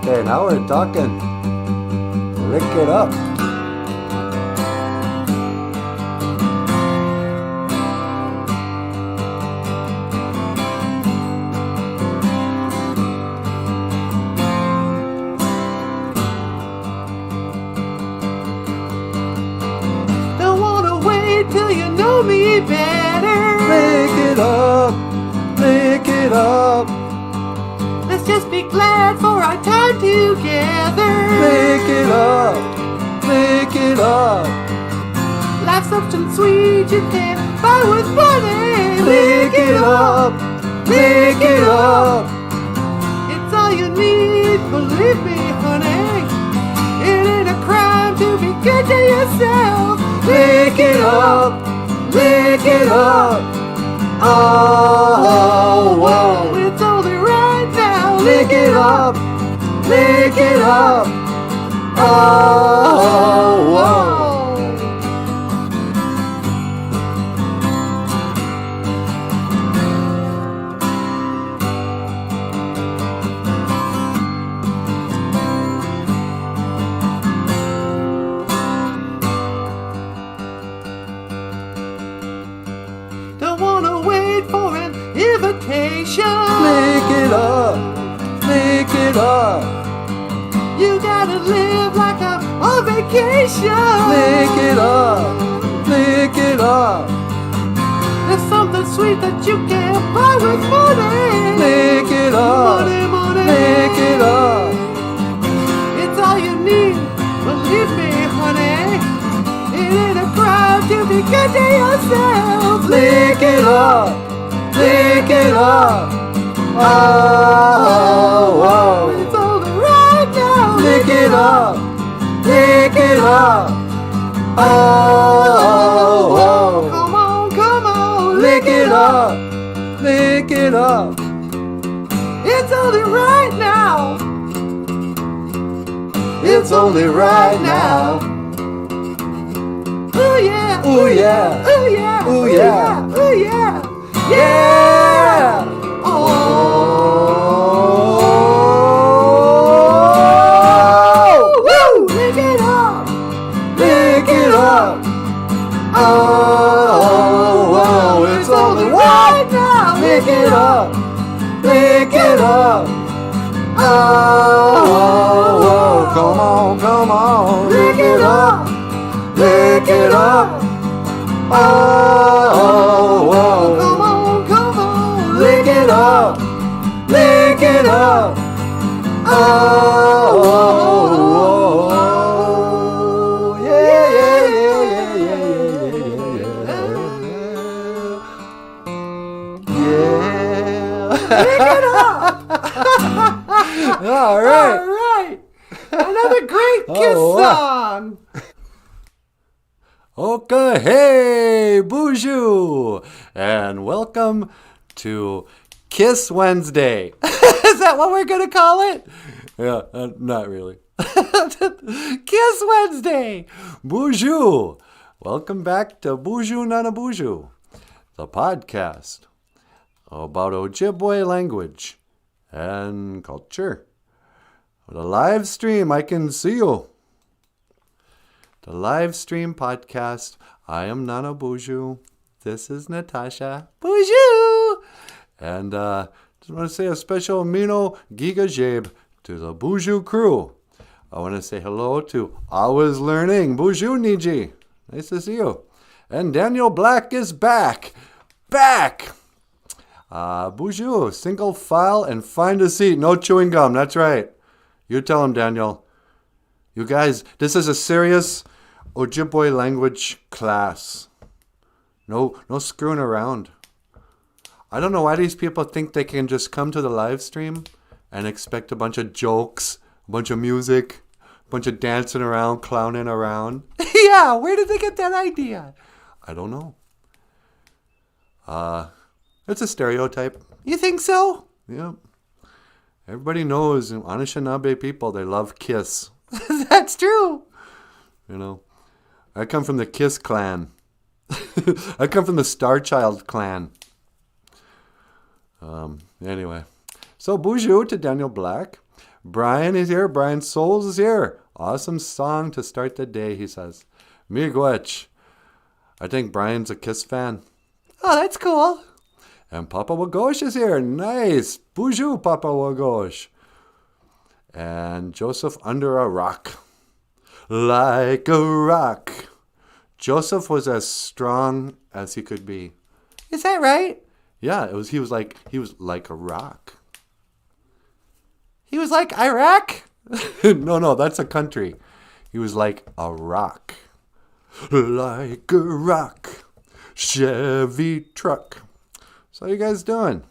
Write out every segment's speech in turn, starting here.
Okay, now we're talking. Lick it up. Don't wanna wait till you know me better. Lick it up. Lick it up. Let's just be glad for our time together. Lick it up. Lick it up. Life's something sweet you can't buy with money. Lick it up. Lick it up. It's all you need, believe me, honey. It ain't a crime to be good to yourself. Lick it up. Lick it up. Oh, whoa. It's only right now. Lick it up. Lick it up. Oh, whoa. Don't wanna wait for an invitation. Lick it up. Lick it up. You gotta live like I'm on vacation. Lick it up. Lick it up. There's something sweet that you can't buy with money. Lick it up. Money, money. Lick it up. It's all you need, believe me, honey. It ain't a crime to be good to yourself. Lick it up. Lick it up. Oh, whoa. It's only right now. Lick it up. Lick it up. Oh, whoa. Come on, come on. Lick it up. Lick it up. It's only right now. It's only right now. Ooh yeah. Ooh, yeah. Ooh yeah. Ooh, yeah. Ooh yeah. Yeah. Oh. Woo! Lick it up. Lick it up. Oh, whoa. It's only right now. Lick it up. Lick it up. Oh, whoa. Come on, come on. Lick it up. Lick it up. Oh, whoa. Come on, come on. Lick it up. Lick it up. Oh, whoa. Yeah, yeah, yeah, yeah, yeah, yeah, yeah. Lick it up. All right. All right. Another great kiss Oh, wow. song. Okay, hey, BOOZHOO, and welcome to Kiss Wednesday. Is that what we're gonna call it? Yeah, not really. Kiss Wednesday, BOOZHOO. Welcome back to BOOZHOO NANABOOZHOO, the podcast about Ojibwe language and culture. The live stream, I can see you. The live stream podcast. I am NANABOOZHOO. This is Natasha. BOOZHOO! And just want to say a special Mino Giga Jabe to the BOOZHOO crew. I want to say hello to Always Learning. BOOZHOO Niji. Nice to see you. And Daniel Black is back. Back! BOOZHOO, single file and find a seat. No chewing gum. That's right. You tell him, Daniel. You guys, this is a serious Ojibwe language class. No screwing around. I don't know why these people think they can just come to the live stream and expect a bunch of jokes, a bunch of music, a bunch of dancing around, clowning around. Yeah, where did they get that idea? I don't know. It's a stereotype. You think so? Yeah. Everybody knows Anishinaabe people, they love Kiss. That's true. You know, I come from the Kiss clan. I come from the Star Child clan. Anyway, so BOOZHOO to Daniel Black. Brian is here. Brian Souls is here. Awesome song to start the day, he says. Miigwech. I think Brian's a Kiss fan. Oh, that's cool. And Papa Wagosh is here. Nice. Bonjour, Papa Wagosh. And Joseph under a rock. Like a rock. Joseph was as strong as he could be. Is that right? Yeah, he was like a rock. He was like Iraq? No, that's a country. He was like a rock. Like a rock. Chevy truck. So how you guys doing?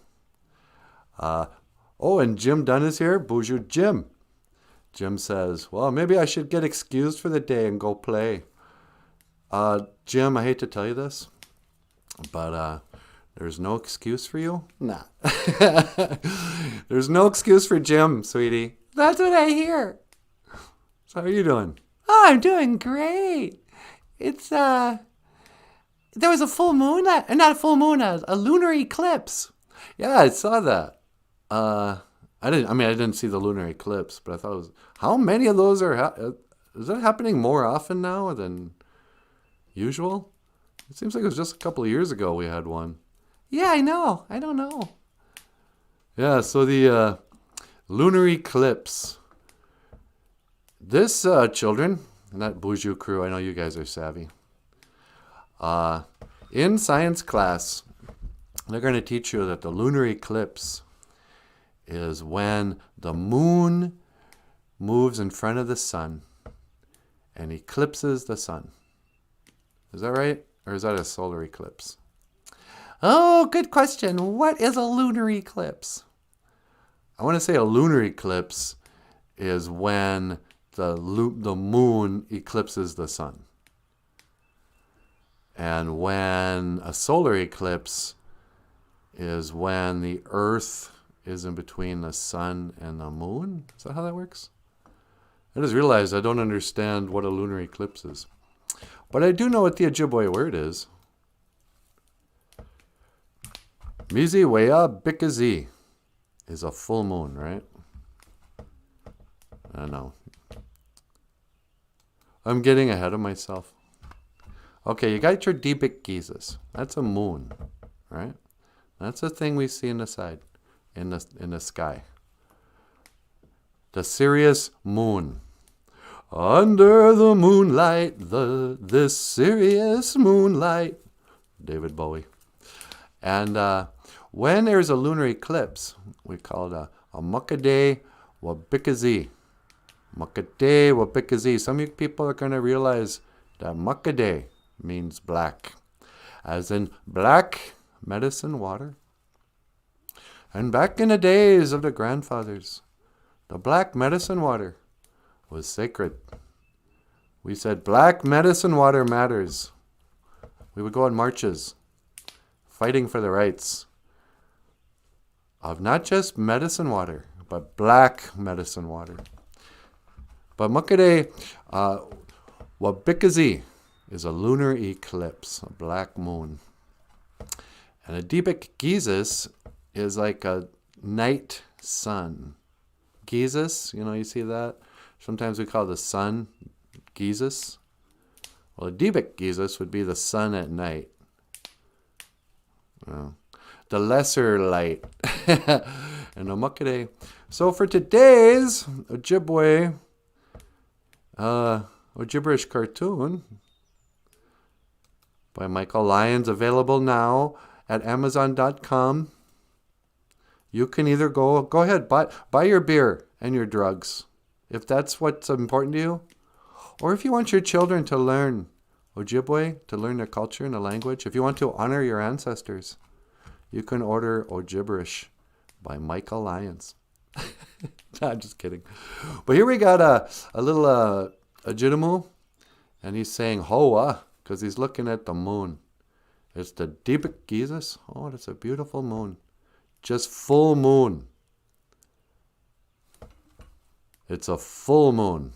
And Jim Dunn is here. Bonjour, Jim. Jim says, well, maybe I should get excused for the day and go play. Jim, I hate to tell you this, but there's no excuse for you? Nah. There's no excuse for Jim, sweetie. That's what I hear. So how are you doing? Oh, I'm doing great. It's, there was a full moon, not a full moon, a lunar eclipse. Yeah, I saw that. I didn't see the lunar eclipse, but I thought it was, how many of those is that happening more often now than usual? It seems like it was just a couple of years ago we had one. Yeah, I know. I don't know. Yeah, so the lunar eclipse. This, children, and that BOOZHOO crew, I know you guys are savvy. In science class, they're going to teach you that the lunar eclipse is when the moon moves in front of the sun and eclipses the sun. Is that right? Or is that a solar eclipse? Oh, good question. What is a lunar eclipse? I want to say a lunar eclipse is when the moon eclipses the sun. And when a solar eclipse is when the earth is in between the sun and the moon. Is that how that works? I just realized I don't understand what a lunar eclipse is. But I do know what the Ojibwe word is. Mizi Wea Bikazi is a full moon, right? I know. I'm getting ahead of myself. Okay, you got your Dibik Jesus. That's a moon, right? That's a thing we see in the side, in the sky. The Sirius moon. Under the moonlight, this Sirius moonlight. David Bowie. And when there's a lunar eclipse, we call it a Mukade Wabikazi. Mukade Wabikazi. Some of you people are going to realize that Mukade means black, as in black medicine water. And back in the days of the grandfathers, the black medicine water was sacred. We said black medicine water matters. We would go on marches, fighting for the rights of not just medicine water, but black medicine water. But Mukade Wabikazi is a lunar eclipse, a black moon. And a Dibik Jesus is like a night sun. Jesus, you see that? Sometimes we call the sun Jesus. Well, a Dibik Jesus would be the sun at night. The lesser light. And a Mukade. So for today's Ojibwe, Ojiberish cartoon by Michael Lyons, available now at Amazon.com. You can either go ahead, buy your beer and your drugs, if that's what's important to you. Or if you want your children to learn Ojibwe, to learn their culture and the language, if you want to honor your ancestors, you can order Ojiberish by Michael Lyons. No, I'm just kidding. But here we got a little Ojibwe, and he's saying Hoa, because he's looking at the moon. It's the Dibik Jesus. Oh, that's a beautiful moon. Just full moon. It's a full moon.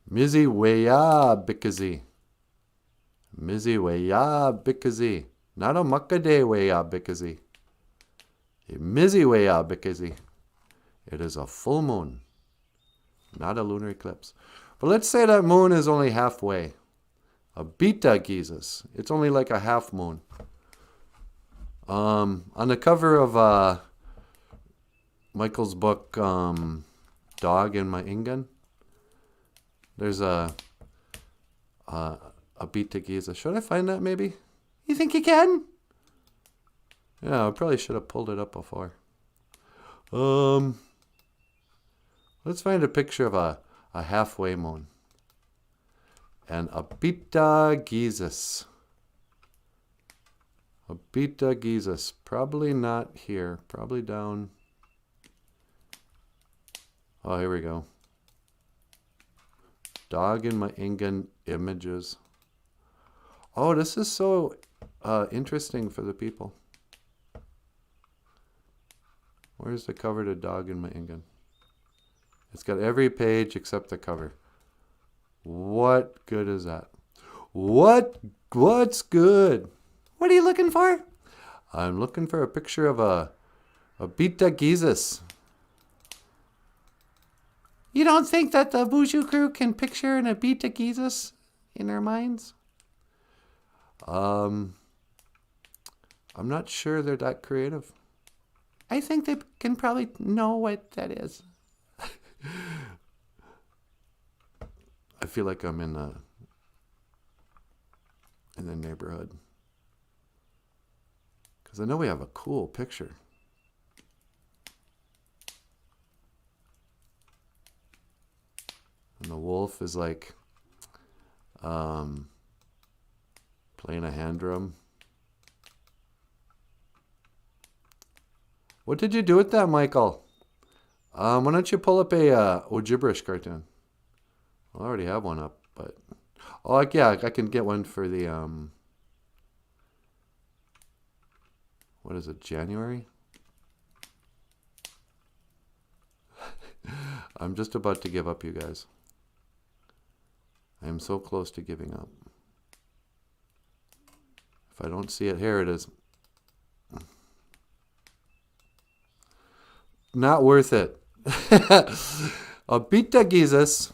Mizi Weya Bikazi. Mizi Weya Bikazi. Not a Mukade Weya Bikazi. OJIBWE. It is a full moon, not a lunar eclipse. But let's say that moon is only halfway. A beta Jesus. It's only like a half moon. On the cover of Michael's book, Dog in My Ingen, there's a beta Giza. Should I find that maybe? You think you can? Yeah, I probably should have pulled it up before. Let's find a picture of a halfway moon. And a beta Jesus. A beta Jesus. Probably not here. Probably down. Oh, here we go. Dog in my Ingen images. Oh, this is so interesting for the people. Where's the cover to Dog in my Ingen? It's got every page except the cover. What good is that? What's good? What are you looking for? I'm looking for a picture of a beta Jesus. You don't think that the BOOZHOO crew can picture an beta Jesus in their minds? I'm not sure they're that creative. I think they can probably know what that is. I feel like I'm in the neighborhood. Because I know we have a cool picture. And the wolf is like playing a hand drum. What did you do with that, Michael? Why don't you pull up a OJIBWE cartoon? Well, I already have one up, but oh yeah, I can get one for the what is it, January? I'm just about to give up, you guys. I am so close to giving up. If I don't see it, here it is. Not worth it. A beta Jesus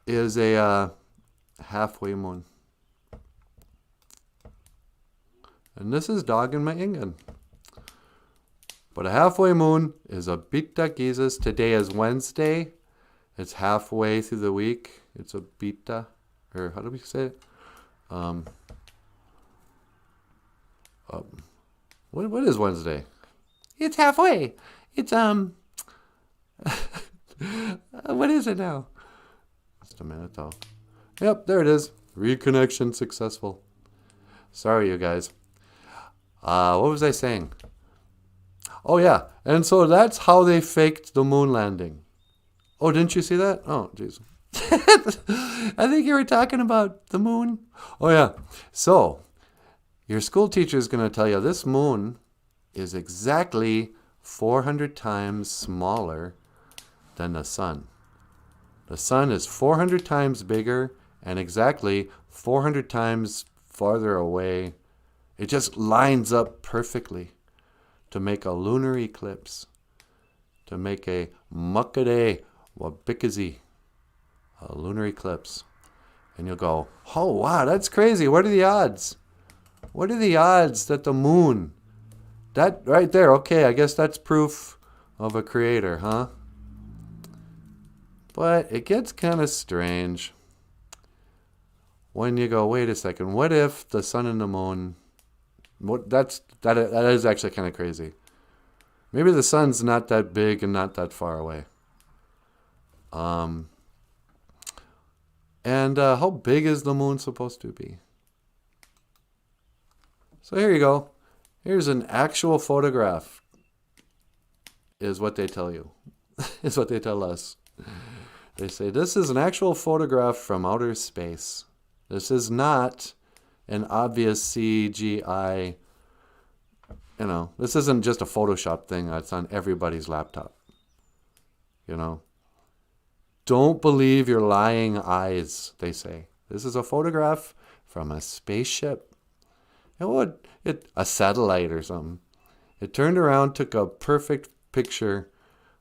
is a halfway moon. And this is Dog in my Ingen. But a halfway moon is a beta Jesus. Today is Wednesday. It's halfway through the week. It's a beta. Or how do we say it? What is Wednesday? It's halfway. It's what is it now? Just a minute though. Yep, there it is. Reconnection successful. Sorry, you guys. What was I saying? Oh yeah, and so that's how they faked the moon landing. Oh, didn't you see that? Oh, jeez. I think you were talking about the moon. Oh yeah. So your school teacher is going to tell you this moon is exactly 400 times smaller than the sun. The sun is 400 times bigger and exactly 400 times farther away. It just lines up perfectly to make a lunar eclipse, to make a OJIBWE, a lunar eclipse. And you'll go, oh wow, that's crazy. What are the odds? What are the odds that the moon, that right there, okay, I guess that's proof of a creator, huh? But it gets kind of strange when you go, wait a second, what if the sun and the moon, that is actually kind of crazy. Maybe the sun's not that big and not that far away. And how big is the moon supposed to be? So here you go. Here's an actual photograph, is what they tell you. Is what they tell us. They say, this is an actual photograph from outer space. This is not an obvious CGI. You know, this isn't just a Photoshop thing that's on everybody's laptop. You know, don't believe your lying eyes, they say. This is a photograph from a spaceship. A satellite or something. It turned around, took a perfect picture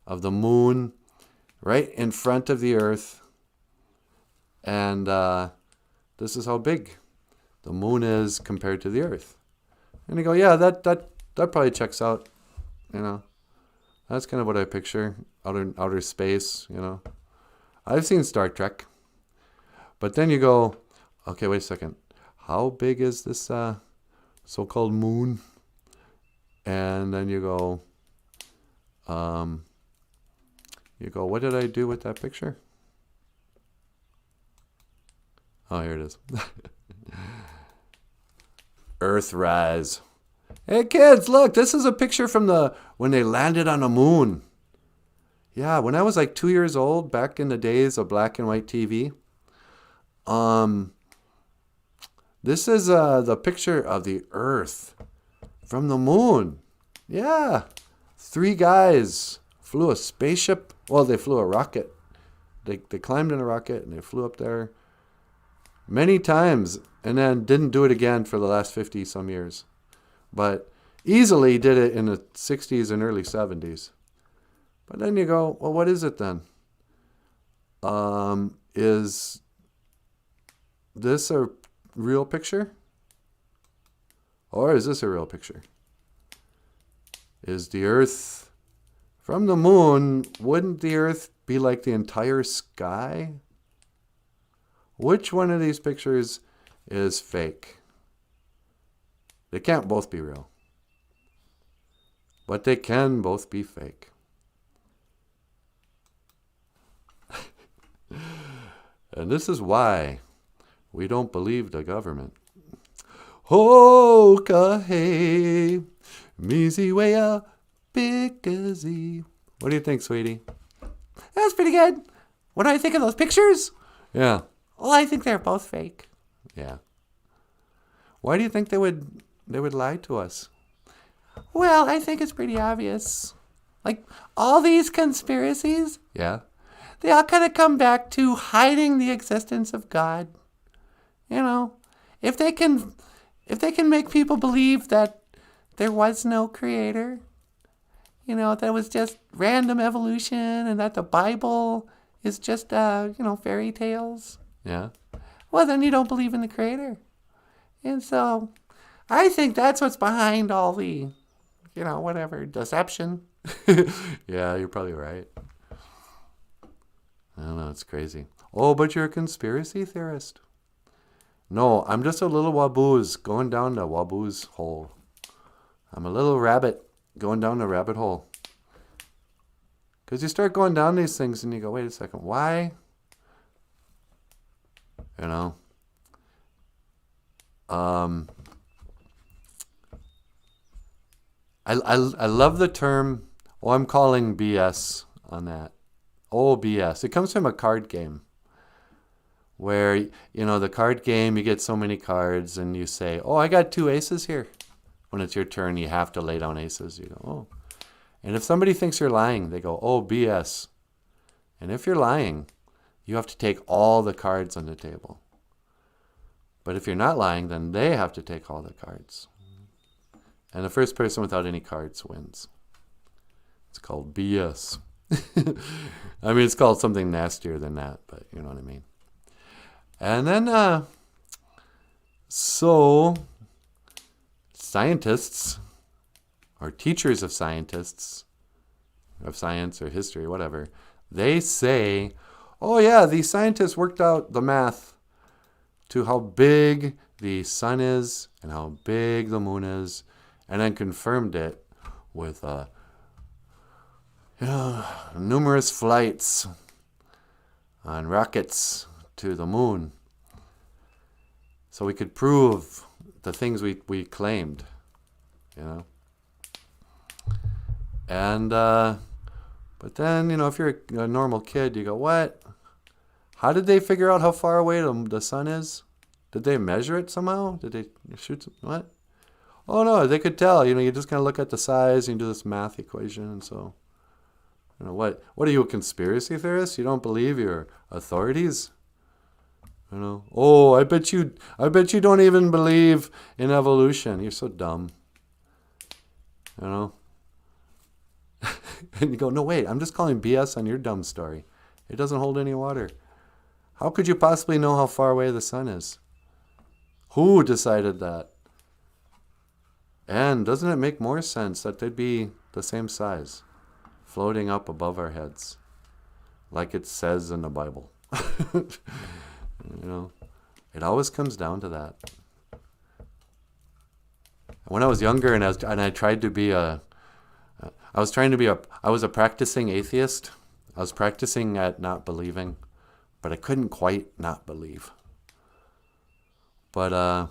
of the moon right in front of the Earth. And this is how big the moon is compared to the Earth. And you go, yeah, that probably checks out, you know. That's kind of what I picture, outer space, you know. I've seen Star Trek. But then you go, okay, wait a second. How big is this so-called moon? And then you go, what did I do with that picture? Oh, here it is. Earthrise. Hey kids, look, this is a picture from when they landed on the moon. Yeah, when I was like 2 years old, back in the days of black and white TV. This is the picture of the Earth from the moon. Yeah. 3 guys flew a spaceship. Well, they flew a rocket. They climbed in a rocket and they flew up there many times and then didn't do it again for the last 50 some years. But easily did it in the 60s and early 70s. But then you go, well, what is it then? Is this a real picture? Or is this a real picture? Is the Earth from the moon? Wouldn't the Earth be like the entire sky? Which one of these pictures is fake? They can't both be real. But they can both be fake. And this is why we don't believe the government. Ho-ka-hey, mizi-wea, big-a-zee. What do you think, sweetie? That's pretty good. What do I think of those pictures? Yeah. Well, I think they're both fake. Yeah. Why do you think they would lie to us? Well, I think it's pretty obvious. Like, all these conspiracies, Yeah. they all kind of come back to hiding the existence of God. You know, if they can make people believe that there was no creator, you know, that it was just random evolution and that the Bible is just, fairy tales, Yeah. well, then you don't believe in the creator. And so I think that's what's behind all the, deception. Yeah, you're probably right. I don't know, it's crazy. Oh, but you're a conspiracy theorist. No, I'm just a little waboos going down the waboo's hole. I'm a little rabbit going down the rabbit hole. Because you start going down these things and you go, wait a second, why? You know? I love the term, I'm calling BS on that. Oh, BS. It comes from a card game where, the card game, you get so many cards and you say, oh, I got 2 aces here. When it's your turn, you have to lay down aces. You go, oh. And if somebody thinks you're lying, they go, oh, BS. And if you're lying, you have to take all the cards on the table. But if you're not lying, then they have to take all the cards. And the first person without any cards wins. It's called BS. I mean, it's called something nastier than that, but you know what I mean. And then, so scientists, or teachers of scientists, of science or history, whatever, they say, oh yeah, these scientists worked out the math to how big the sun is and how big the moon is, and then confirmed it with numerous flights on rockets to the moon. So we could prove the things we claimed, And, but then, if you're a normal kid, you go, what? How did they figure out how far away the sun is? Did they measure it somehow? Did they shoot what? Oh no, they could tell. You just kind of look at the size and you do this math equation, and so. What are you, a conspiracy theorist? You don't believe your authorities? Oh, I bet you don't even believe in evolution. You're so dumb. You know? And you go, no, wait, I'm just calling BS on your dumb story. It doesn't hold any water. How could you possibly know how far away the sun is? Who decided that? And doesn't it make more sense that they'd be the same size, floating up above our heads, like it says in the Bible? You know, it always comes down to that. When I was younger and I tried to be I was a practicing atheist. I was practicing at not believing, but I couldn't quite not believe. But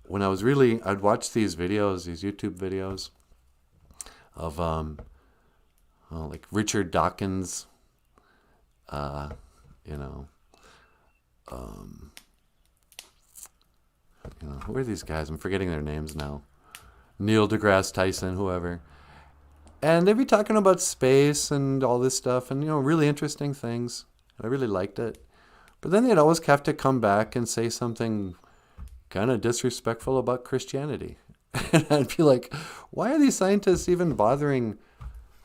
when I'd watch these videos, these YouTube videos of like Richard Dawkins, who are these guys? I'm forgetting their names now. Neil deGrasse Tyson, whoever. And they'd be talking about space and all this stuff and, really interesting things. I really liked it. But then they'd always have to come back and say something kind of disrespectful about Christianity. And I'd be like, why are these scientists even bothering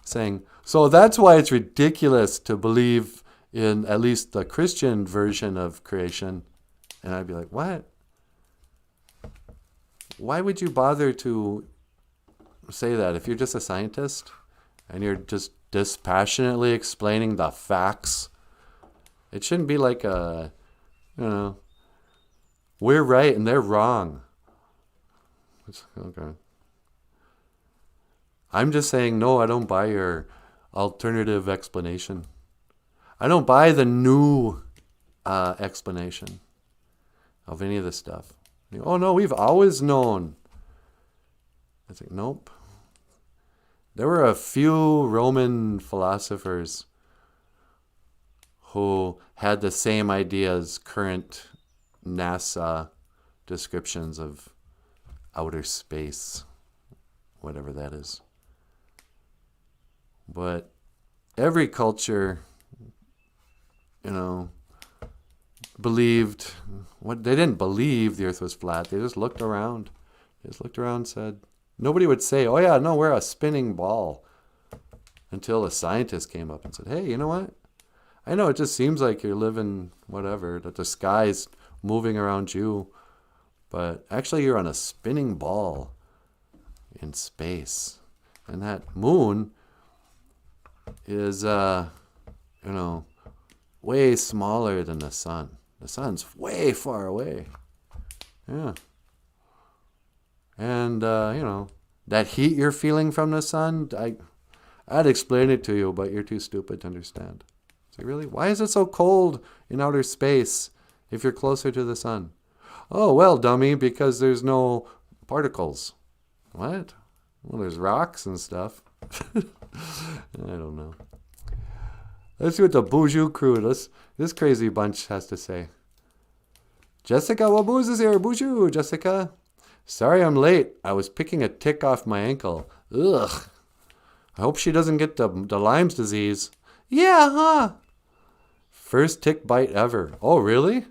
saying, so that's why it's ridiculous to believe in at least the Christian version of creation? And I'd be like, what? Why would you bother to say that if you're just a scientist and you're just dispassionately explaining the facts? It shouldn't be like we're right and they're wrong. Okay. I'm just saying, no, I don't buy your alternative explanation. I don't buy the new explanation of any of this stuff. Oh, no, we've always known. I think, nope. There were a few Roman philosophers who had the same idea as current NASA descriptions of outer space, whatever that is. But every culture, believed they didn't believe the earth was flat. They just looked around. And said, nobody would say, oh yeah, no, we're a spinning ball, until a scientist came up and said, hey, you know what? I know it just seems like you're living whatever, that the sky's moving around you, but actually you're on a spinning ball in space. And that moon is, way smaller than the sun. The sun's way far away. Yeah. And, that heat you're feeling from the sun, I'd explain it to you, but you're too stupid to understand. It's like, really? Why is it so cold in outer space if you're closer to the sun? Oh, well, dummy, because there's no particles. What? Well, there's rocks and stuff. I don't know. Let's see what the BOOZHOO crew, this crazy bunch has to say. Jessica Waboos is here. BOOZHOO, Jessica. Sorry I'm late. I was picking a tick off my ankle. Ugh. I hope she doesn't get the Lyme's disease. Yeah, huh? First tick bite ever. Oh, really?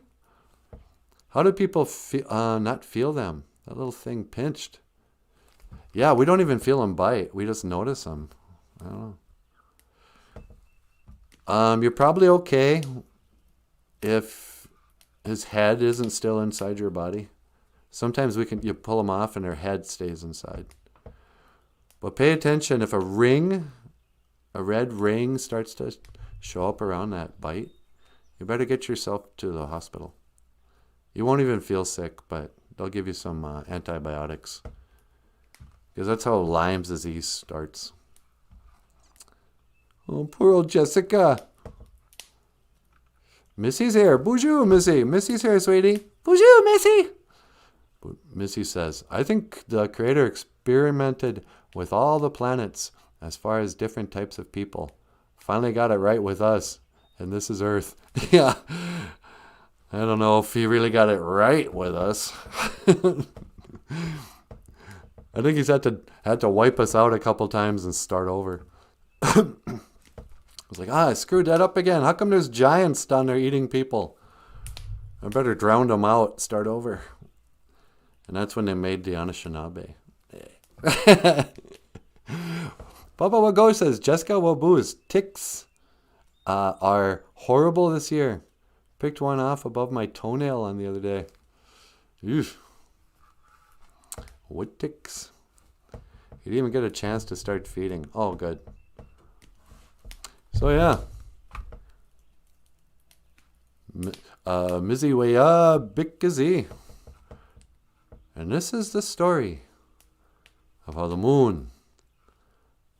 How do people not feel them? That little thing pinched. Yeah, we don't even feel them bite. We just notice them. I don't know. You're probably okay if his head isn't still inside your body. Sometimes you pull them off and their head stays inside. But pay attention, if a red ring starts to show up around that bite, you better get yourself to the hospital. You won't even feel sick, but they'll give you some antibiotics. Because that's how Lyme's disease starts. Oh, poor old Jessica. Missy's here. BOOZHOO, Missy. Missy's here, sweetie. BOOZHOO, Missy. Missy says, I think the Creator experimented with all the planets as far as different types of people. Finally got it right with us. And this is Earth. Yeah. I don't know if he really got it right with us. I think he's had to wipe us out a couple times and start over. I was like, I screwed that up again. How come there's giants down there eating people? I better drown them out, start over. And that's when they made the Anishinaabe. Bubba Wago says, Jessica Wabu's ticks are horrible this year. Picked one off above my toenail on the other day. Eesh. What ticks? He didn't even get a chance to start feeding. Oh, good. So, yeah. Mizzy Waya Bikazi. And this is the story of how the moon.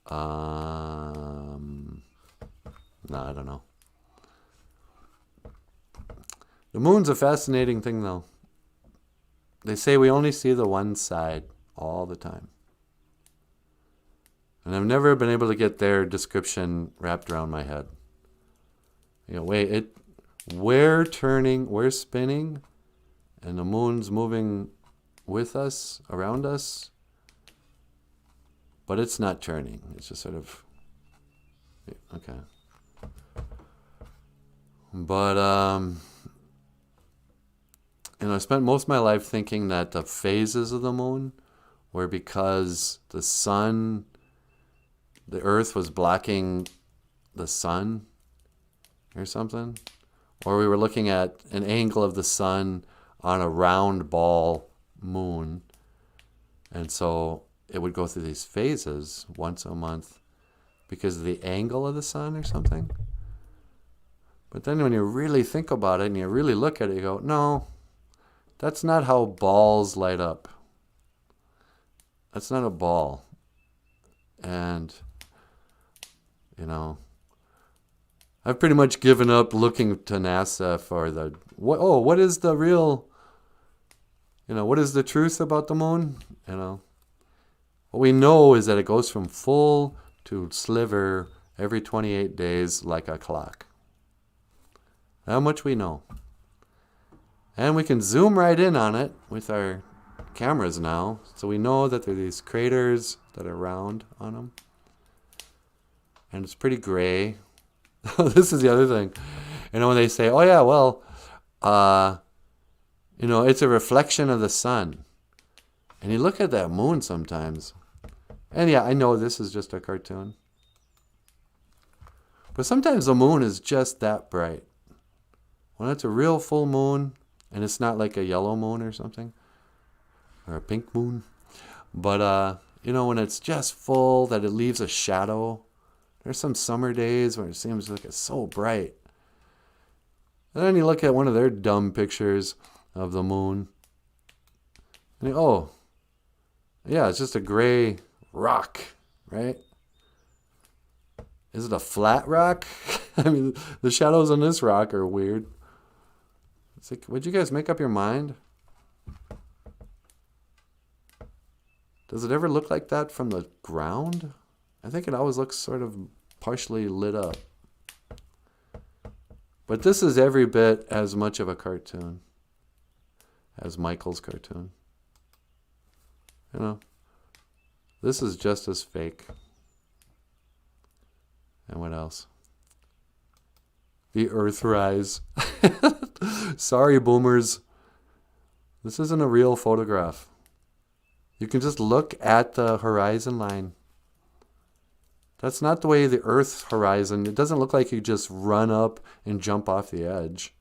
No, I don't know. The moon's a fascinating thing, though. They say we only see the one side all the time. And I've never been able to get their description wrapped around my head. You know, we're turning, we're spinning, and the moon's moving with us, around us, but it's not turning. It's just sort of, okay. But, I spent most of my life thinking that the phases of the moon were because the sun, the earth was blocking the sun or something. Or we were looking at an angle of the sun on a round ball moon. And so it would go through these phases once a month because of the angle of the sun or something. But then when you really think about it and you really look at it, you go, no, that's not how balls light up. That's not a ball. And, I've pretty much given up looking to NASA for what is the real, what is the truth about the moon? What we know is that it goes from full to sliver every 28 days like a clock. How much we know. And we can zoom right in on it with our cameras now. So we know that there are these craters that are round on them. And it's pretty gray. This is the other thing. When they say, oh yeah, well, it's a reflection of the sun. And you look at that moon sometimes. And yeah, I know this is just a cartoon. But sometimes the moon is just that bright. When it's a real full moon, and it's not like a yellow moon or something, or a pink moon. But, when it's just full, that it leaves a shadow. There's some summer days where it seems like it's so bright. And then you look at one of their dumb pictures of the moon. And yeah, it's just a gray rock, right? Is it a flat rock? I mean, the shadows on this rock are weird. It's like, would you guys make up your mind? Does it ever look like that from the ground? I think it always looks sort of partially lit up. But this is every bit as much of a cartoon as Michael's cartoon. This is just as fake. And what else? The Earthrise. Sorry, boomers. This isn't a real photograph. You can just look at the horizon line. That's not the way the Earth's horizon. It doesn't look like you just run up and jump off the edge.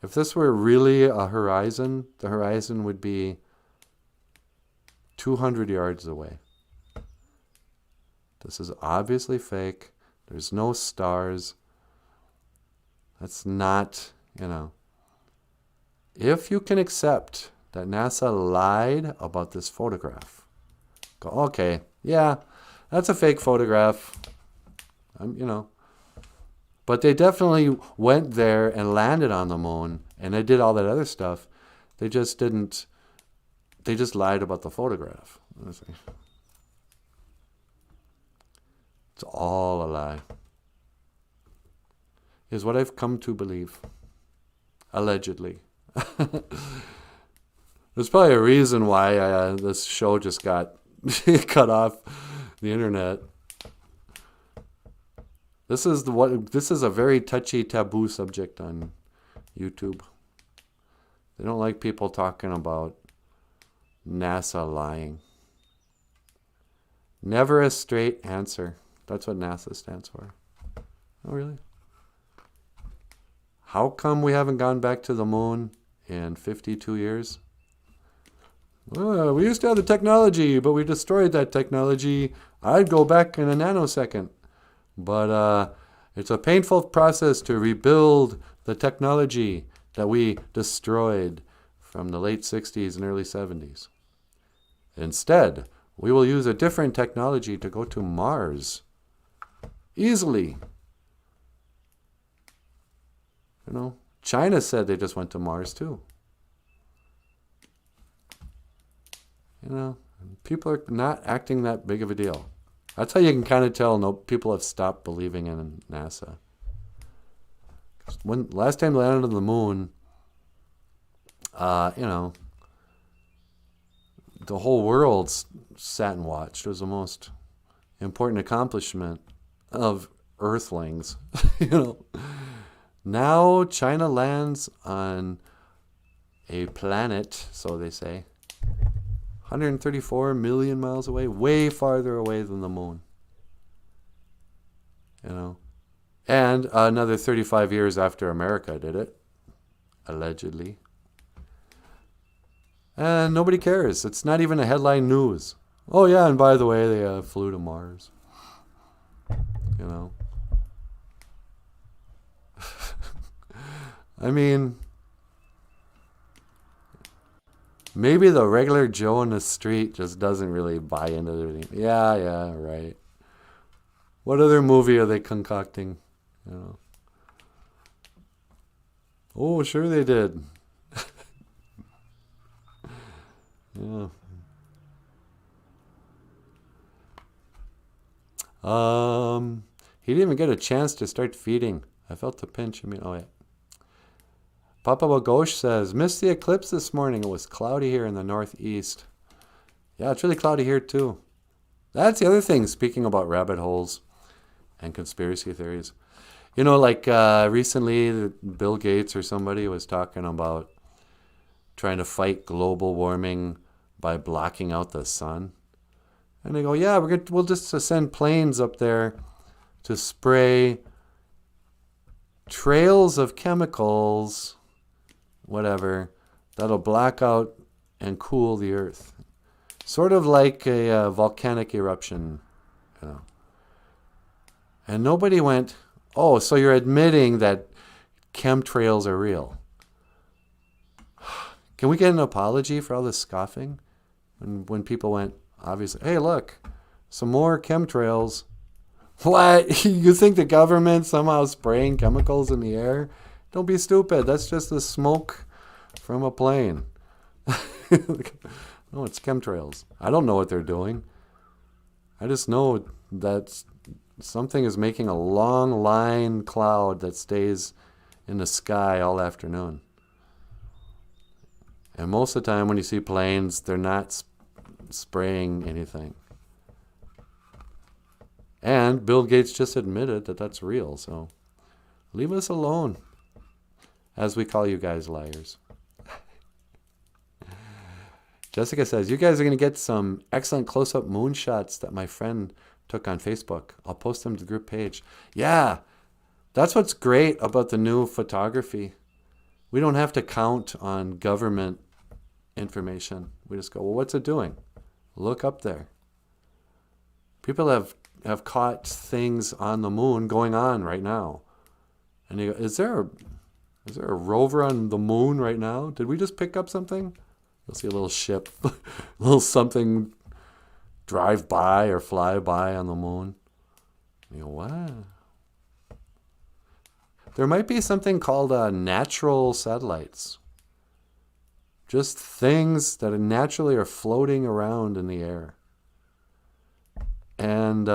If this were really a horizon, the horizon would be 200 yards away. This is obviously fake. There's no stars. That's not, If you can accept that NASA lied about this photograph, go, okay, yeah, that's a fake photograph. But they definitely went there and landed on the moon, and they did all that other stuff. They just lied about the photograph. It's all a lie. Is what I've come to believe. Allegedly. There's probably a reason why this show just got cut off the internet. This is a very touchy, taboo subject on YouTube. They don't like people talking about NASA lying. Never a straight answer. That's what NASA stands for. Oh, really? How come we haven't gone back to the moon in 52 years? Well, we used to have the technology, but we destroyed that technology. I'd go back in a nanosecond. But it's a painful process to rebuild the technology that we destroyed from the late 60s and early 70s. Instead, we will use a different technology to go to Mars. Easily. You know, China said they just went to Mars too. You know, people are not acting that big of a deal. That's how you can kind of tell people have stopped believing in NASA. When last time they landed on the moon, you know, the whole world sat and watched. It was the most important accomplishment of Earthlings. You know, now China lands on a planet, so they say, 134 million miles away, way farther away than the moon. You know, and another 35 years after America did it, allegedly. And nobody cares. It's not even a headline news. Oh yeah, and by the way, they flew to Mars. You know. I mean, maybe the regular Joe in the street just doesn't really buy into everything. Yeah, right. What other movie are they concocting? You know. Oh, sure they did. Yeah. He didn't even get a chance to start feeding. I felt the pinch. Oh yeah. Papa Wagosh says, missed the eclipse this morning. It was cloudy here in the northeast. Yeah, it's really cloudy here too. That's the other thing, speaking about rabbit holes and conspiracy theories. You know, like recently, Bill Gates or somebody was talking about trying to fight global warming by blocking out the sun. And they go, yeah, we'll just send planes up there to spray trails of chemicals, whatever, that'll black out and cool the earth. Sort of like a volcanic eruption, you know. And nobody went, oh, so you're admitting that chemtrails are real. Can we get an apology for all this scoffing? And when people went, obviously, hey, look, some more chemtrails. What? You think the government somehow spraying chemicals in the air? Don't be stupid. That's just the smoke from a plane. No, it's chemtrails. I don't know what they're doing. I just know that something is making a long line cloud that stays in the sky all afternoon. And most of the time when you see planes, they're not spraying anything. And Bill Gates just admitted that that's real, so leave us alone, as we call you guys liars. Jessica says, you guys are going to get some excellent close-up moon shots that my friend took on Facebook. I'll post them to the group page. Yeah, that's what's great about the new photography. We don't have to count on government information. We just go, well, what's it doing? Look up there. People have caught things on the moon going on right now. And you go, is there a rover on the moon right now? Did we just pick up something? You'll see a little ship, a little something drive by or fly by on the moon. And you go, what? There might be something called natural satellites. Just things that naturally are floating around in the air. And,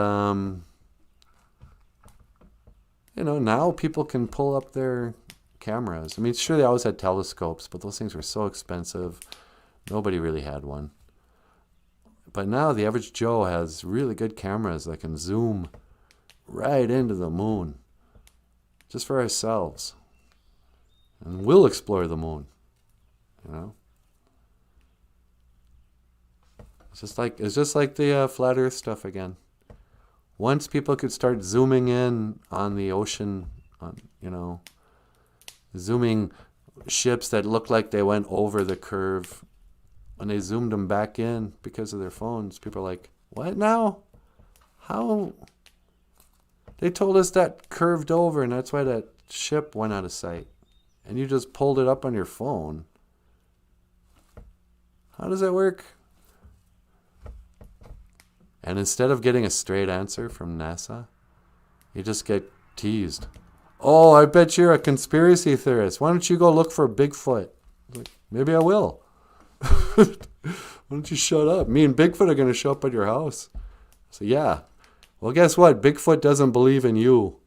you know, now people can pull up their cameras. I mean, sure, they always had telescopes, but those things were so expensive. Nobody really had one. But now the average Joe has really good cameras that can zoom right into the moon. Just for ourselves. And we'll explore the moon. You know? It's just like the flat Earth stuff again. Once people could start zooming in on the ocean, zooming ships that looked like they went over the curve, when they zoomed them back in because of their phones, people are like, what now? How? They told us that curved over, and that's why that ship went out of sight. And you just pulled it up on your phone. How does that work? And instead of getting a straight answer from NASA, you just get teased. Oh, I bet you're a conspiracy theorist. Why don't you go look for Bigfoot? Like, maybe I will. Why don't you shut up? Me and Bigfoot are going to show up at your house. So yeah. Well, guess what? Bigfoot doesn't believe in you.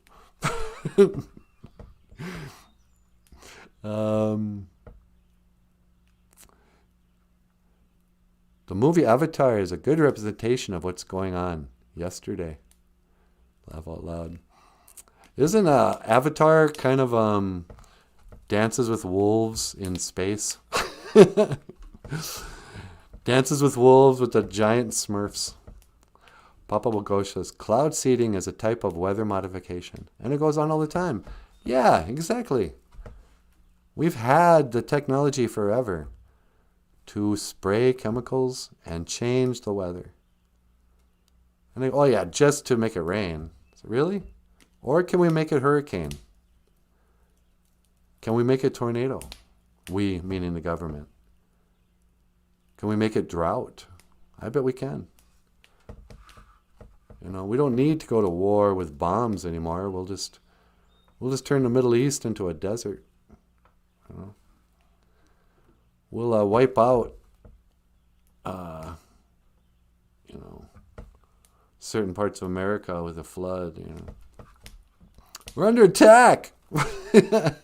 The movie Avatar is a good representation of what's going on yesterday. Laugh out loud. Isn't Avatar kind of Dances with Wolves in space? Dances with Wolves with the giant Smurfs. Papa Bogo says, cloud seeding is a type of weather modification. And it goes on all the time. Yeah, exactly. We've had the technology forever to spray chemicals and change the weather. And they, oh yeah, just to make it rain. Really? Or can we make it hurricane? Can we make it tornado? We, meaning the government. Can we make it drought? I bet we can. We don't need to go to war with bombs anymore. We'll just turn the Middle East into a desert. We'll wipe out, certain parts of America with a flood. We're under attack. The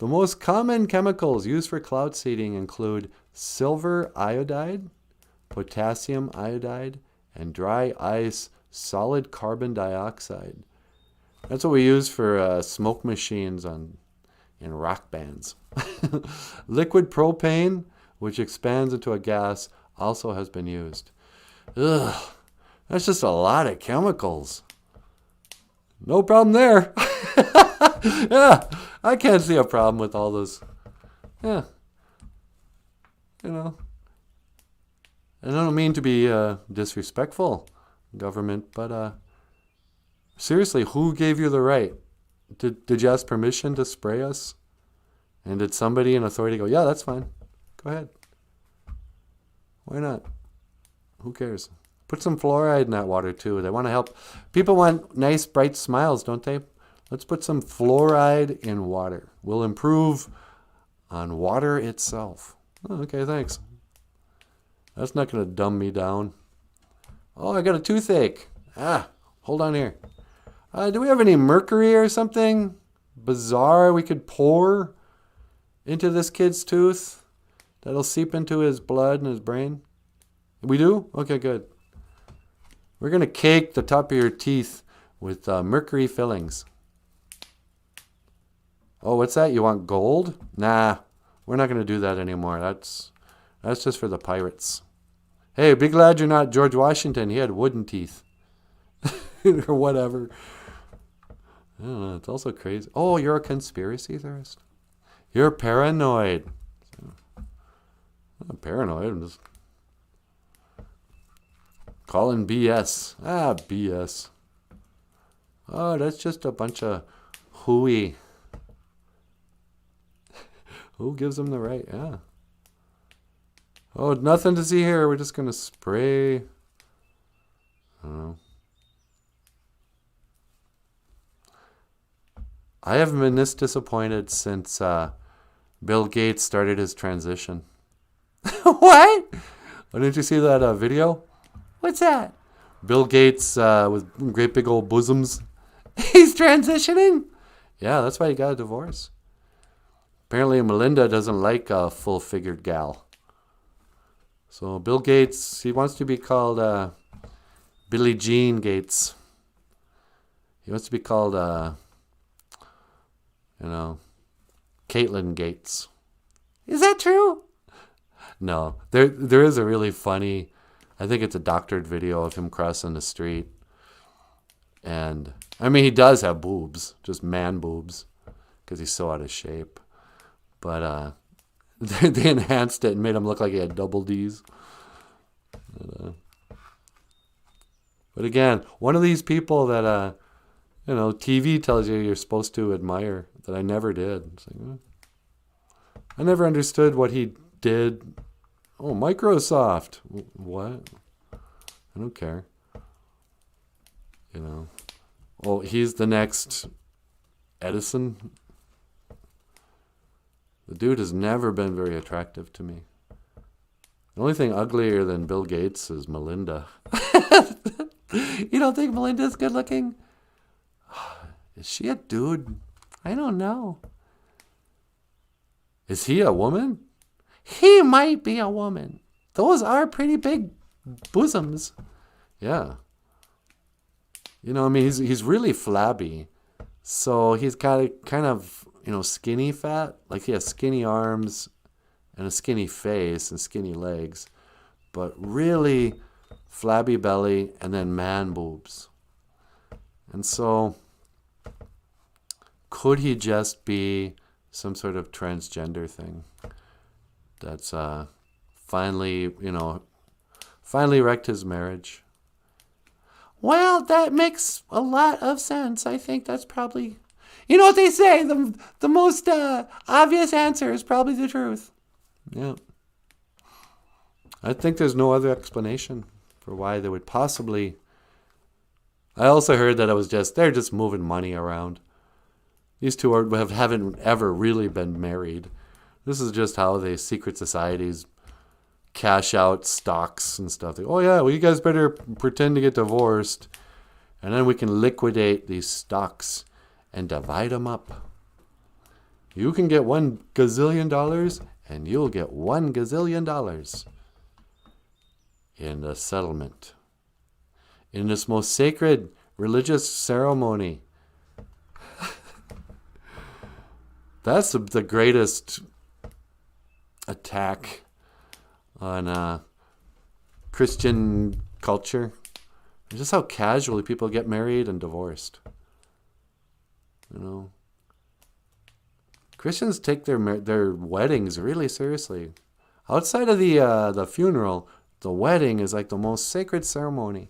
most common chemicals used for cloud seeding include silver iodide, potassium iodide, and dry ice solid carbon dioxide. That's what we use for smoke machines in rock bands. Liquid propane, which expands into a gas, also has been used. Ugh, that's just a lot of chemicals. No problem there. Yeah, I can't see a problem with all those. Yeah. I don't mean to be disrespectful, government, but seriously, who gave you the right? Did you ask permission to spray us? And did somebody in authority go, yeah, that's fine. Go ahead. Why not? Who cares? Put some fluoride in that water, too. They want to help. People want nice, bright smiles, don't they? Let's put some fluoride in water. We'll improve on water itself. Oh, okay, thanks. That's not going to dumb me down. Oh, I got a toothache. Hold on here. Do we have any mercury or something bizarre we could pour into this kid's tooth that'll seep into his blood and his brain? We do? Okay, good. We're going to cake the top of your teeth with mercury fillings. Oh, what's that? You want gold? Nah, we're not going to do that anymore. That's just for the pirates. Hey, be glad you're not George Washington. He had wooden teeth. Or whatever. I don't know. It's also crazy. Oh, you're a conspiracy theorist? You're paranoid. I'm not paranoid. I'm just calling BS. BS. Oh, that's just a bunch of hooey. Who gives them the right? Yeah. Oh, nothing to see here. We're just going to spray. I don't know. I haven't been this disappointed since Bill Gates started his transition. What? Oh, didn't you see that video? What's that? Bill Gates with great big old bosoms. He's transitioning? Yeah, that's why he got a divorce. Apparently Melinda doesn't like a full-figured gal. So Bill Gates, he wants to be called Billie Jean Gates. He wants to be called, Caitlin Gates. Is that true? No, there is a really funny, I think it's a doctored video of him crossing the street. And, I mean, he does have boobs, just man boobs, because he's so out of shape. But they enhanced it and made him look like he had double D's. But again, one of these people that, TV tells you you're supposed to admire, that I never did. It's like, I never understood what he did. Oh, Microsoft. What? I don't care. Oh, he's the next Edison. The dude has never been very attractive to me. The only thing uglier than Bill Gates is Melinda. You don't think Melinda's good looking? Is she a dude? I don't know. Is he a woman? He might be a woman. Those are pretty big bosoms. Yeah. I mean, he's really flabby. So he's got kind of, skinny fat. Like he has skinny arms and a skinny face and skinny legs. But really flabby belly and then man boobs. And so could he just be some sort of transgender thing that's finally wrecked his marriage? Well, that makes a lot of sense. I think that's probably, you know what they say, the most obvious answer is probably the truth. Yeah. I think there's no other explanation for why they would possibly. I also heard that they're just moving money around. These two haven't ever really been married. This is just how the secret societies cash out stocks and stuff. Oh yeah, well you guys better pretend to get divorced, and then we can liquidate these stocks and divide them up. You can get $1 gazillion, and you'll get $1 gazillion in the settlement. In this most sacred religious ceremony. That's the greatest attack on Christian culture. Just how casually people get married and divorced. Christians take their weddings really seriously. Outside of the funeral, the wedding is like the most sacred ceremony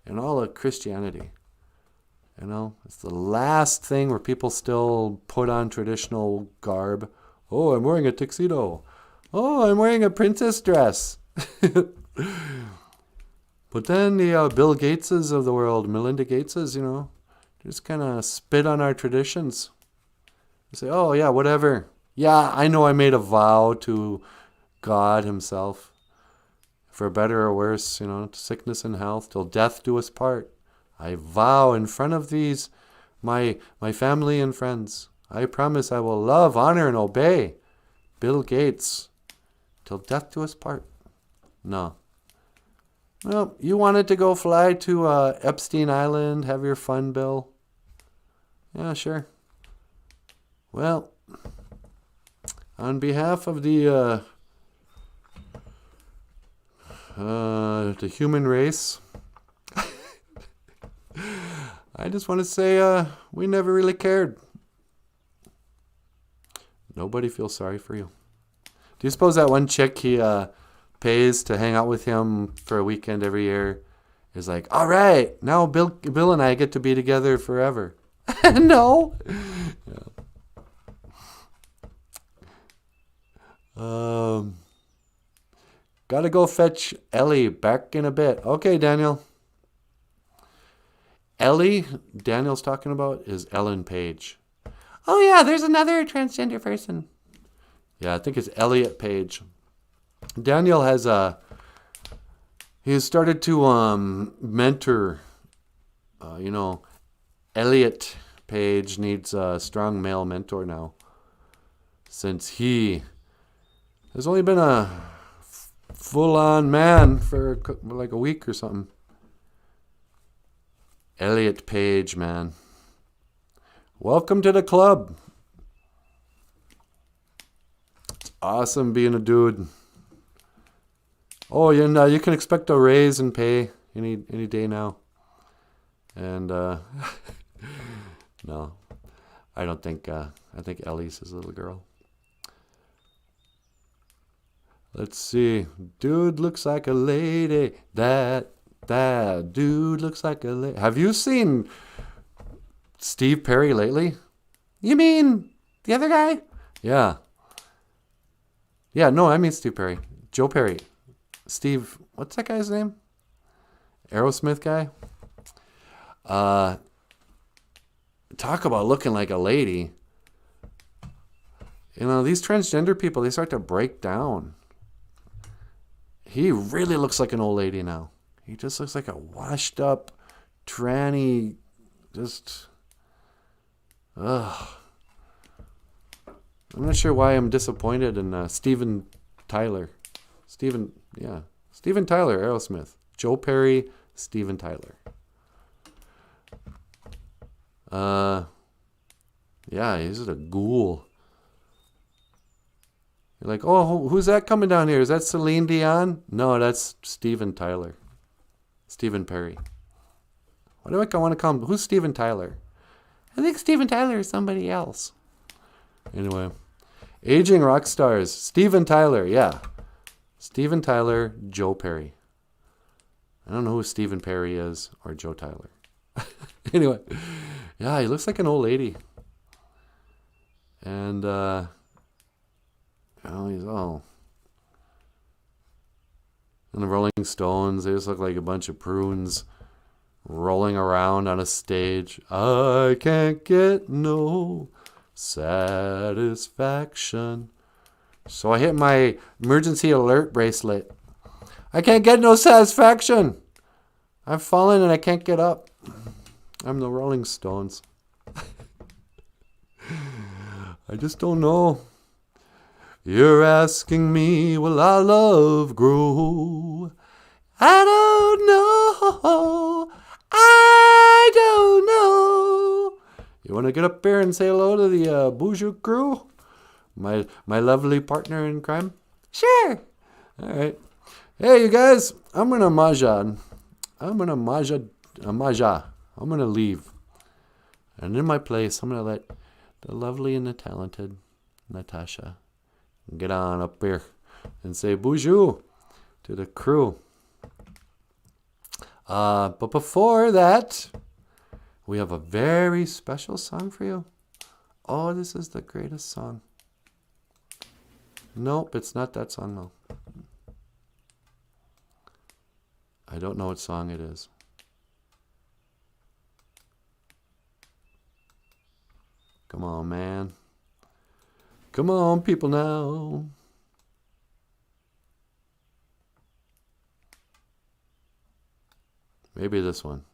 in all of Christianity. It's the last thing where people still put on traditional garb. Oh, I'm wearing a tuxedo. Oh, I'm wearing a princess dress. But then the Bill Gateses of the world, Melinda Gateses, just kind of spit on our traditions. They say, oh, yeah, whatever. Yeah, I know I made a vow to God himself. For better or worse, to sickness and health, till death do us part. I vow in front of these, my family and friends, I promise I will love, honor, and obey Bill Gates till death do us part. No. Well, you wanted to go fly to Epstein Island, have your fun, Bill? Yeah, sure. Well, on behalf of the human race, I just want to say we never really cared. Nobody feels sorry for you. Do you suppose that one chick he pays to hang out with him for a weekend every year is like, all right, now Bill and I get to be together forever? No. Yeah. Gotta go fetch Ellie back in a bit. Okay, Daniel. Ellie, Daniel's talking about, is Ellen Page. Oh yeah, there's another transgender person. Yeah, I think it's Elliot Page. Daniel has he started to mentor. Elliot Page needs a strong male mentor now, since he has only been a full-on man for like a week or something. Elliot Page, man. Welcome to the club. It's awesome being a dude. Oh, you can expect a raise in pay any day now. And no, I don't think. I think Ellie's his little girl. Let's see. Dude looks like a lady. That dude looks like a lady. Have you seen Steve Perry lately? You mean the other guy? Yeah. Yeah, no, I mean Steve Perry. Joe Perry. Steve, what's that guy's name? Aerosmith guy? Talk about looking like a lady. You know, these transgender people, they start to break down. He really looks like an old lady now. He just looks like a washed up, tranny, just... Ugh. I'm not sure why I'm disappointed in Steven Tyler. Steven Tyler, Aerosmith. Joe Perry, Steven Tyler. Yeah, he's just a ghoul. You're like, oh, who's that coming down here? Is that Celine Dion? No, that's Steven Tyler. Steven Perry. What do I want to call him? Who's Steven Tyler? I think Steven Tyler is somebody else. Anyway, aging rock stars. Steven Tyler, yeah. Steven Tyler, Joe Perry. I don't know who Steven Perry is or Joe Tyler. Anyway, yeah, he looks like an old lady. And, he's all... And the Rolling Stones, they just look like a bunch of prunes rolling around on a stage. I can't get no satisfaction. So I hit my emergency alert bracelet. I can't get no satisfaction. I've fallen and I can't get up. I'm the Rolling Stones. I just don't know. You're asking me, will our love grow? I don't know. I don't know. You want to get up here and say hello to the BOOZHOO crew? My lovely partner in crime? Sure. All right. Hey, you guys, I'm going to leave. And in my place, I'm going to let the lovely and the talented Natasha get on up here and say BOOZHOO to the crew. But before that, we have a very special song for you. Oh, this is the greatest song. Nope, it's not that song though. I don't know what song it is. Come on, man. Come on, people now. Maybe this one.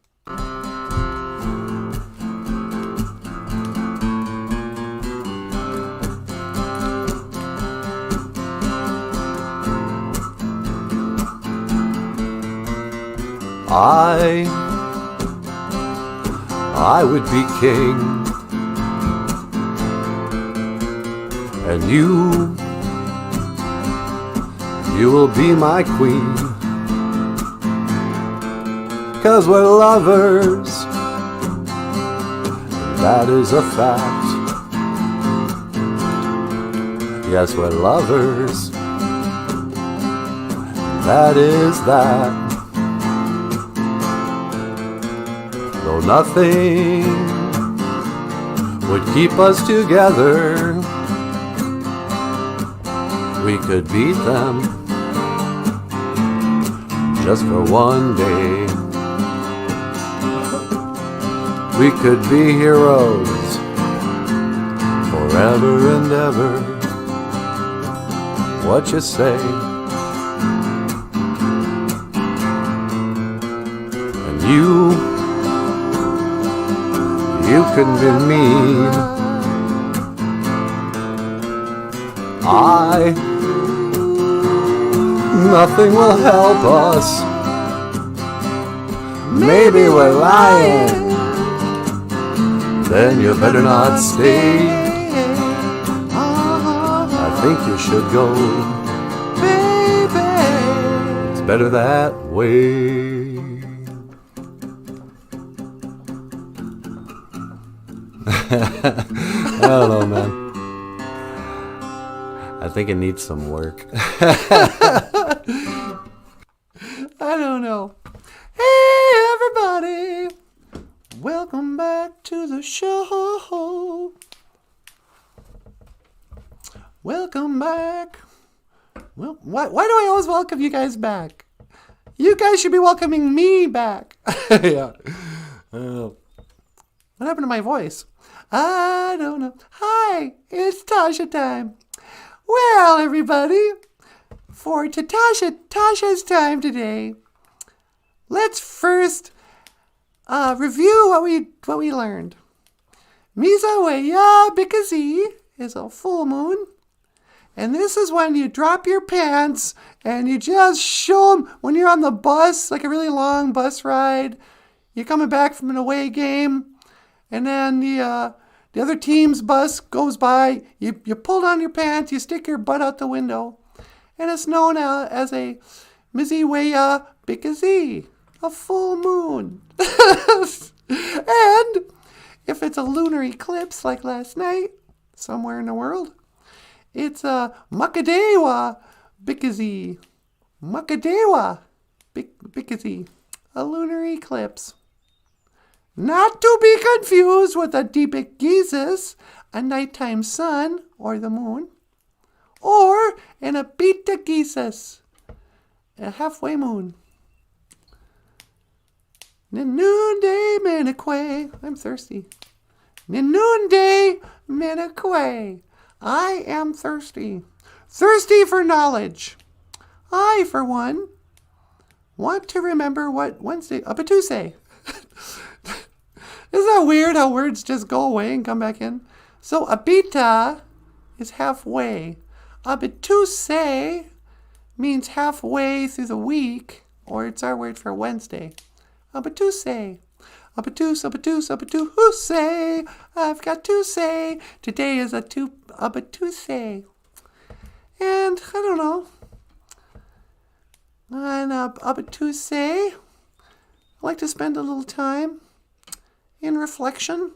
I would be king, and you will be my queen, 'cause we're lovers, that is a fact. Yes, we're lovers, that is that. Though nothing would keep us together, we could beat them just for one day. We could be heroes forever and ever. What you say? And you can be mean. Nothing will help us. Maybe we're lying. Then you better not stay. I think you should go. Baby, it's better that way. I don't know, man. I think it needs some work. I don't know. Hey, everybody. Welcome back to the show. Welcome back. Well, why do I always welcome you guys back? You guys should be welcoming me back. Yeah. What happened to my voice? I don't know. Hi, it's Tasha time. Well, everybody, for Tasha's time today, let's first review what we learned. Misaweya Bikazi is a full moon, and this is when you drop your pants and you just show them when you're on the bus, like a really long bus ride. You're coming back from an away game, and then the other team's bus goes by. You pull down your pants, you stick your butt out the window, and it's known as a Misaweya Bikazi, a full moon. And if it's a lunar eclipse like last night, somewhere in the world, it's a Makadewa Bikazi. Makadewa Bikazi, a lunar eclipse. Not to be confused with a Deepik Gises, a nighttime sun or the moon, or an Abita Gises, a halfway moon. Noonday Menakwe. I'm thirsty. Noonday Menakwe. I am thirsty. Thirsty for knowledge. I, for one, want to remember what Wednesday, Abatuse. Isn't that weird how words just go away and come back in? So Abita is halfway. Abatuse means halfway through the week, or it's our word for Wednesday. Abatuse. Abatuse. I've got to say. Today is Abatuse. And I don't know. On Abatuse, I like to spend a little time in reflection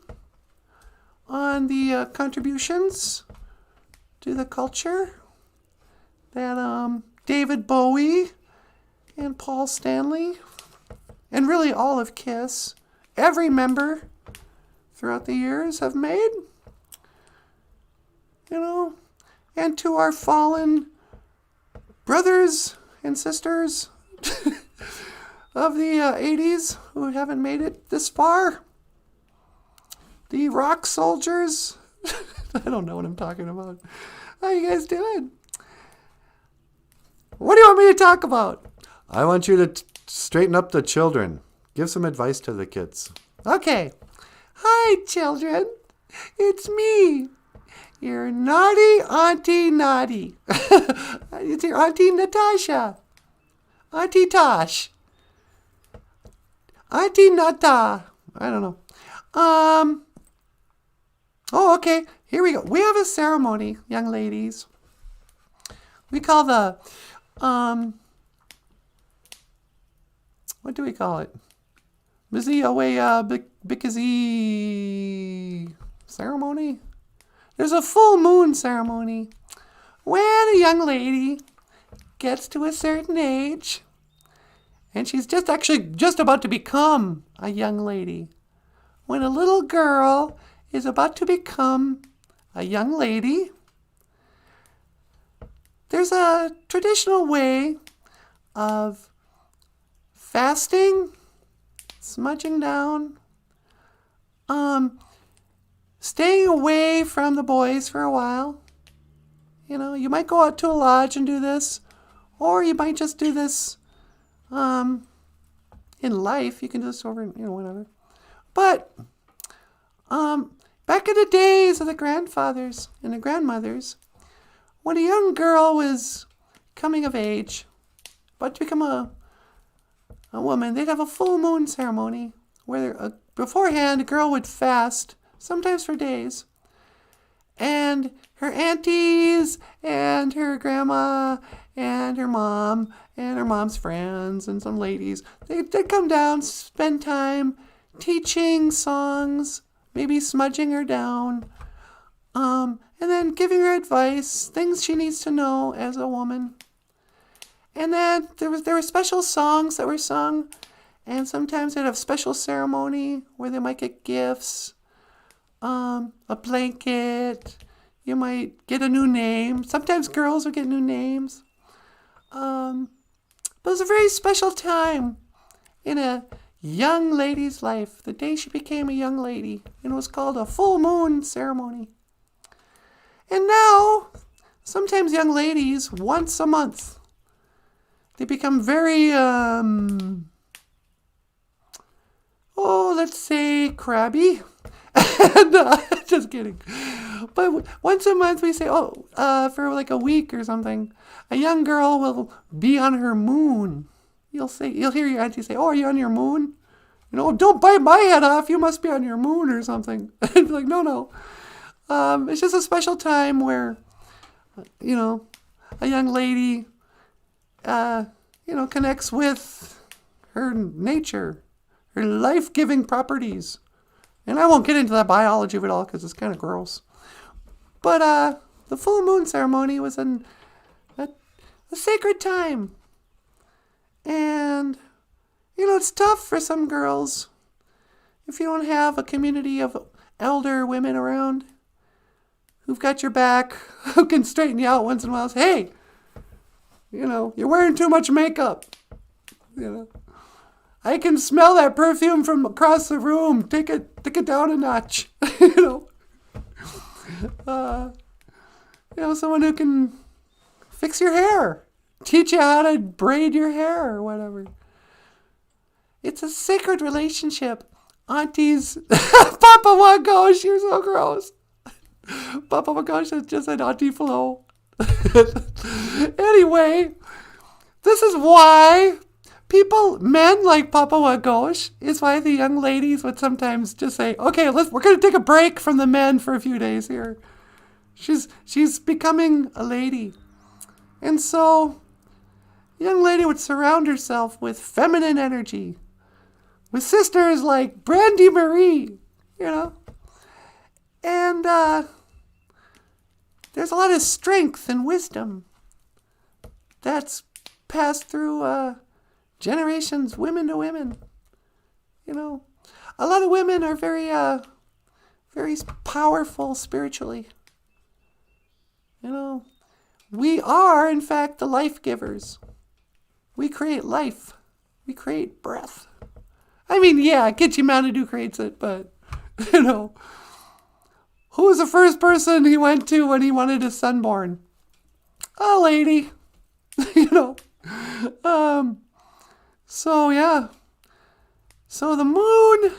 on the contributions to the culture that David Bowie and Paul Stanley, and really all of KISS, every member throughout the years have made. And to our fallen brothers and sisters of the 80s who haven't made it this far. The rock soldiers. I don't know what I'm talking about. How you guys doing? What do you want me to talk about? I want you to straighten up the children. Give some advice to the kids. Okay. Hi, children. It's me. Your naughty Auntie Naughty. It's your Auntie Natasha. Auntie Tosh. Auntie Nata. I don't know. Oh, okay. Here we go. We have a ceremony, young ladies. We call the, what do we call it? Misaweya Bikazi ceremony? There's a full moon ceremony when a young lady gets to a certain age, and she's just about to become a young lady. When a little girl is about to become a young lady, there's a traditional way of fasting, smudging down, staying away from the boys for a while. You might go out to a lodge and do this, or you might just do this in life. You can do this over, whatever. But back in the days of the grandfathers and the grandmothers, when a young girl was coming of age, about to become a woman, they'd have a full moon ceremony where beforehand a girl would fast, sometimes for days, and her aunties and her grandma and her mom and her mom's friends and some ladies. They'd come down, spend time teaching songs, maybe smudging her down, and then giving her advice, things she needs to know as a woman. And then there were special songs that were sung, and sometimes they'd have special ceremony where they might get gifts, a blanket. You might get a new name. Sometimes girls would get new names. But it was a very special time in a young lady's life, the day she became a young lady, and it was called a full moon ceremony. And now, sometimes young ladies, once a month, they become very, let's say crabby. And, just kidding. But once a month we say, for like a week or something, a young girl will be on her moon. You'll hear your auntie say, "Oh, are you on your moon? Don't bite my head off. You must be on your moon or something." And be like, no. It's just a special time where, a young lady, connects with her nature, her life-giving properties. And I won't get into the biology of it all because it's kind of gross. But the full moon ceremony was a sacred time. And, it's tough for some girls if you don't have a community of elder women around who've got your back, who can straighten you out once in a while. Say, hey, you're wearing too much makeup. I can smell that perfume from across the room. Take it down a notch. Someone who can fix your hair, teach you how to braid your hair or whatever. It's a sacred relationship. Aunties, Papa Wagosh, you're so gross. Papa Wagosh is just an Auntie Flo. Anyway, this is why men like Papa Wagosh, is why the young ladies would sometimes just say, okay, we're going to take a break from the men for a few days here. She's becoming a lady. And so, the young lady would surround herself with feminine energy, with sisters like Brandy Marie, And there's a lot of strength and wisdom that's passed through generations, women to women. A lot of women are very, very powerful spiritually. We are, in fact, the life givers. We create life. We create breath. I mean, yeah, Kitchi Manitou creates it, but, who was the first person he went to when he wanted his son born? A lady. So, yeah. So the moon,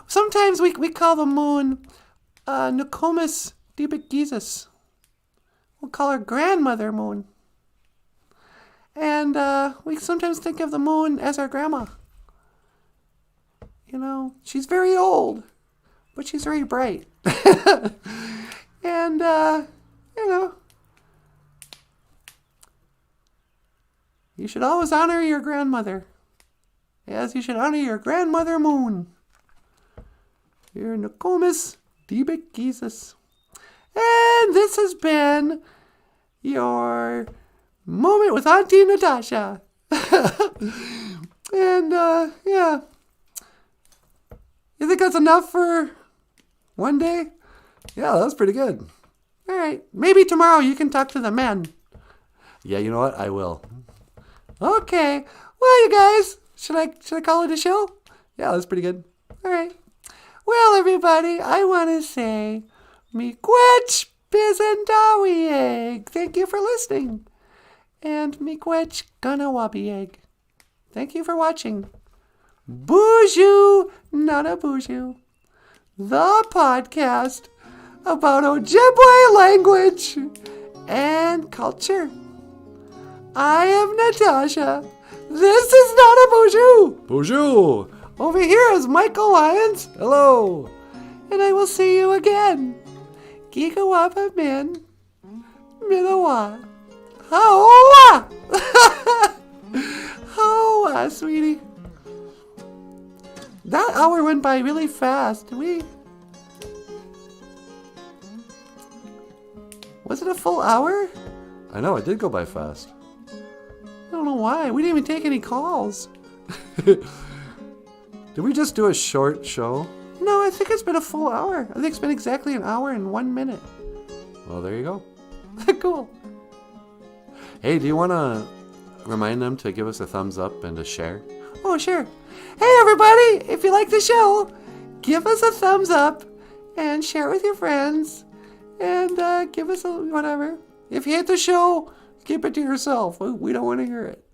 sometimes we call the moon Nokomis Dibik. We'll call her Grandmother Moon. And we sometimes think of the moon as our grandma. She's very old, but she's very bright. And, you should always honor your grandmother, as you should honor your grandmother moon. Your Nokomis Dibik. And this has been your moment with Auntie Natasha. And, yeah. You think that's enough for one day? Yeah, that was pretty good. All right. Maybe tomorrow you can talk to the men. Yeah, you know what? I will. Okay. Well, you guys, should I call it a show? Yeah, that's pretty good. All right. Well, everybody, I want to say, miigwech bizendawieg. Thank you for listening. And miigwech ganawabieg. Thank you for watching. BOOZHOO NANABOOZHOO, the podcast about Ojibwe language and culture. I am Natasha. This is NANABOOZHOO. BOOZHOO. Over here is Michael Lyons. Hello. And I will see you again. Gigawapa min. Minawa. Oh, oh, sweetie. That hour went by really fast. Was it a full hour? I know, it did go by fast. I don't know why. We didn't even take any calls. Did we just do a short show? No, I think it's been a full hour. I think it's been exactly an hour and 1 minute. Well, there you go. Cool. Hey, do you want to remind them to give us a thumbs up and to share? Oh, sure. Hey, everybody, if you like the show, give us a thumbs up and share it with your friends and give us a whatever. If you hate the show, keep it to yourself. We don't want to hear it.